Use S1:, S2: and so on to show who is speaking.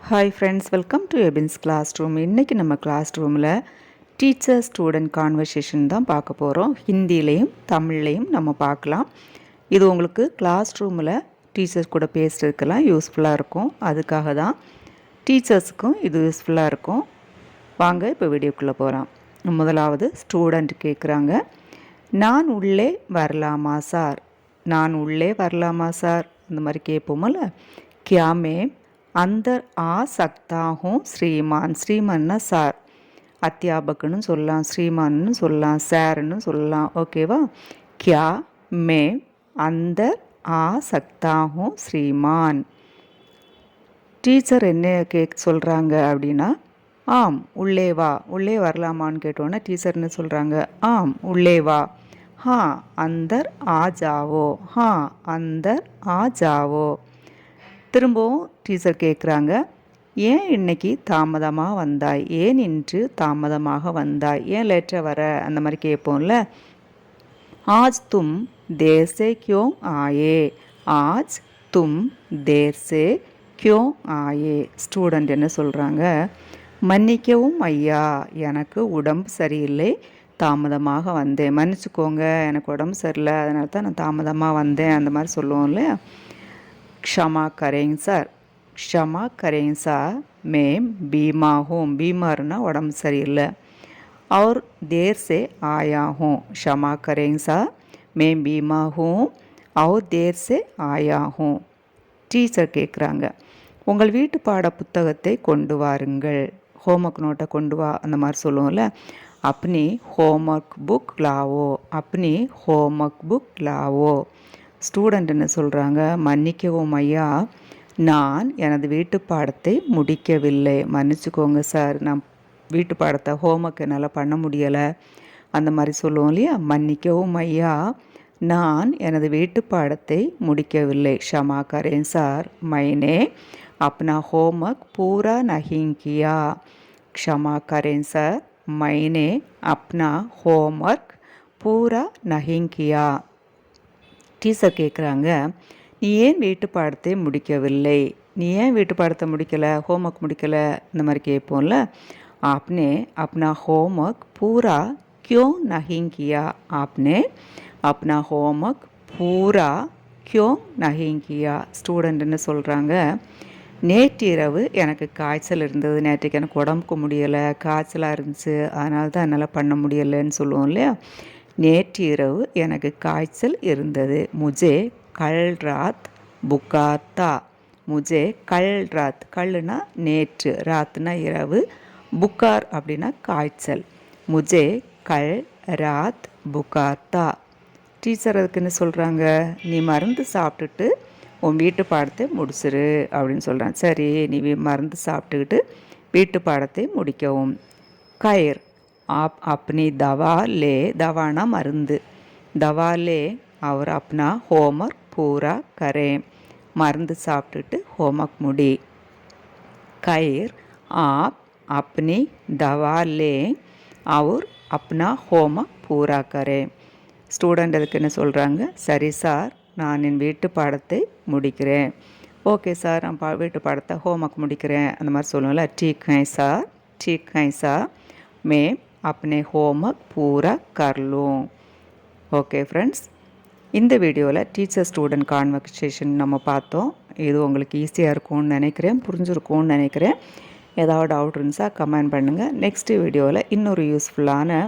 S1: Hi friends, welcome to Ebin's class room. இன்றைக்கி நம்ம class ரூமில் டீச்சர் ஸ்டூடெண்ட் கான்வர்சேஷன் தான் பார்க்க போகிறோம். ஹிந்திலையும் தமிழ்லையும் நம்ம பார்க்கலாம். இது உங்களுக்கு கிளாஸ் ரூமில் டீச்சர்ஸ் கூட பேசுகிறதுக்கெல்லாம் யூஸ்ஃபுல்லாக இருக்கும். அதுக்காக தான் டீச்சர்ஸுக்கும் இது யூஸ்ஃபுல்லாக இருக்கும். வாங்க இப்போ வீடியோக்குள்ளே போகலாம். முதலாவது ஸ்டூடெண்ட் கேட்குறாங்க, நான் உள்ளே வரலாமா சார்? நான் உள்ளே வரலாமா சார்? அந்த மாதிரி கேட்போமல்ல. கியா மேம் अंदर आ सकता हूँ श्रीमान? श्रीमान सार, अध्यापकनु சொல்லலாம், श्रीमान சொல்லலாம், சார்னு சொல்லலாம். ஓகேவா? क्या मैं अंदर आ सकता हूँ श्रीमान? டீச்சர் என்ன சொல்கிறாங்க அப்படின்னா, ஆம் உள்ளே வா, உள்ளே வரலாமான்னு கேட்டோன்னே டீச்சர் என்ன சொல்கிறாங்க, ஆம் உள்ளே வா. हाँ अंदर आ जाओ, हाँ अंदर आ जाओ. திரும்பவும் டீச்சர் கேட்குறாங்க, ஏன் இன்னைக்கு தாமதமாக வந்தாய்? ஏன் இன்று தாமதமாக வந்தாய்? ஏன் லேட்டாக வர? அந்த மாதிரி கேட்போம்ல. ஆஜ் தும் தேர் சே கியோं ஆயே? ஆஜ் தும் தேர் சே கியோं ஆயே? ஸ்டூடெண்ட் என்ன சொல்கிறாங்க, மன்னிக்கவும் ஐயா, எனக்கு உடம்பு சரியில்லை, தாமதமாக வந்தேன். மன்னிச்சுக்கோங்க, எனக்கு உடம்பு சரியில்லை, அதனால தான் நான் தாமதமாக வந்தேன். அந்த மாதிரி சொல்லுவோம்ல. क्षमा करें सर, क्षमा करें सर, मैं बीमार हूँ. बीमारना उड़म सरील. और देर से आया हूँ. क्षमा करें सर, मैं बीमार हूँ और देर से आया हूँ. டீச்சர் கேட்குறாங்க, உங்கள் வீட்டு பாட புத்தகத்தை கொண்டு வாருங்கள். ஹோம்ஒர்க் நோட்டை கொண்டு வா, அந்த மாதிரி சொல்லுவோம்ல. अपनी होमवर्क बुक लाओ, अपनी होमवर्क बुक लाओ. ஸ்டூடெண்ட் என்ன சொல்கிறாங்க, மன்னிக்கவும் ஐயா, நான் எனது வீட்டு பாடத்தை முடிக்கவில்லை. மன்னிச்சுக்கோங்க சார், நான் வீட்டு பாடத்தை ஹோம்ஒர்க் என்னால் பண்ண முடியலை. அந்த மாதிரி சொல்லுவோம் இல்லையா. மன்னிக்கவும் ஐயா, நான் எனது வீட்டு பாடத்தை முடிக்கவில்லை. க்ஷமா கரேன் சார், மைனே அப்னா ஹோம்ஒர்க் பூரா நஹீं किया. க்ஷமா கரேன் சார், மைனே அப்னா ஹோம்ஒர்க் பூரா நஹீं किया. டீச்சர் கேட்குறாங்க, நீ ஏன் வீட்டு பாடத்தை முடிக்கவில்லை? நீ ஏன் வீட்டு பாடத்தை முடிக்கலை, ஹோம்ஒர்க் முடிக்கலை? இந்த மாதிரி கேட்போம்ல. आपने अपना होमवर्क पूरा क्यों नहीं किया? आपने अपना होमवर्क पूरा क्यों नहीं किया? ஸ்டூடெண்ட் என்ன சொல்கிறாங்க, நேற்று இரவு எனக்கு காய்ச்சல் இருந்தது, நேற்றுக்கு எனக்கு உடம்புக்கு முடியலை, காய்ச்சலாக இருந்துச்சு, அதனால தான் என்னால் பண்ண முடியலைன்னு சொல்லுவோம் இல்லையா. நேற்று இரவு எனக்கு காய்ச்சல் இருந்தது. முஜே கல் ராத் புகார் தா. முஜே கல் ராத், கல்லுனா நேற்று, ராத்னா இரவு, புகார் அப்படின்னா காய்ச்சல். முஜே கல் ராத் புகார் தா. டீச்சர் அதுக்கு என்ன சொல்கிறாங்க, நீ மருந்து சாப்பிட்டுட்டு உன் வீட்டு பாடத்தை முடிச்சிரு அப்படின்னு சொல்கிறான். சரி, நீ மருந்து சாப்பிட்டுக்கிட்டு வீட்டு பாடத்தை முடிக்கவும். கயிர் आप अपनी दवा ले, दवाना मருந்து, दवा ले और अपना होमवर्क पूरा करें. மருந்து சாப்பிட்டுட்டு ஹோம்ஒர்க் முடி. खैर आप अपनी दवा लें और अपना होमवर्क पूरा करें. ஸ்டூடெண்ட் அதுக்கு என்ன சொல்கிறாங்க, சரி சார், நான் என் வீட்டு பாடத்தை முடிக்கிறேன். ஓகே சார், நான் வீட்டு பாடத்தை ஹோம்ஒர்க் முடிக்கிறேன், அந்த மாதிரி சொல்லுவோம்ல. ठीक है சார், ठीक है சார், मैं अपने होमवर्क पूरा कर लूँ. ஓகே ஃப்ரெண்ட்ஸ், இந்த வீடியோவில் டீச்சர் ஸ்டூடெண்ட் கான்வர்சேஷன் நம்ம பார்த்தோம். இது உங்களுக்கு ஈஸியாக இருக்கும்னு நினைக்கிறேன், புரிஞ்சுருக்கும்னு நினைக்கிறேன். ஏதாவது டவுட் இருந்துச்சா கமெண்ட் பண்ணுங்கள். நெக்ஸ்ட் வீடியோவில் இன்னொரு யூஸ்ஃபுல்லான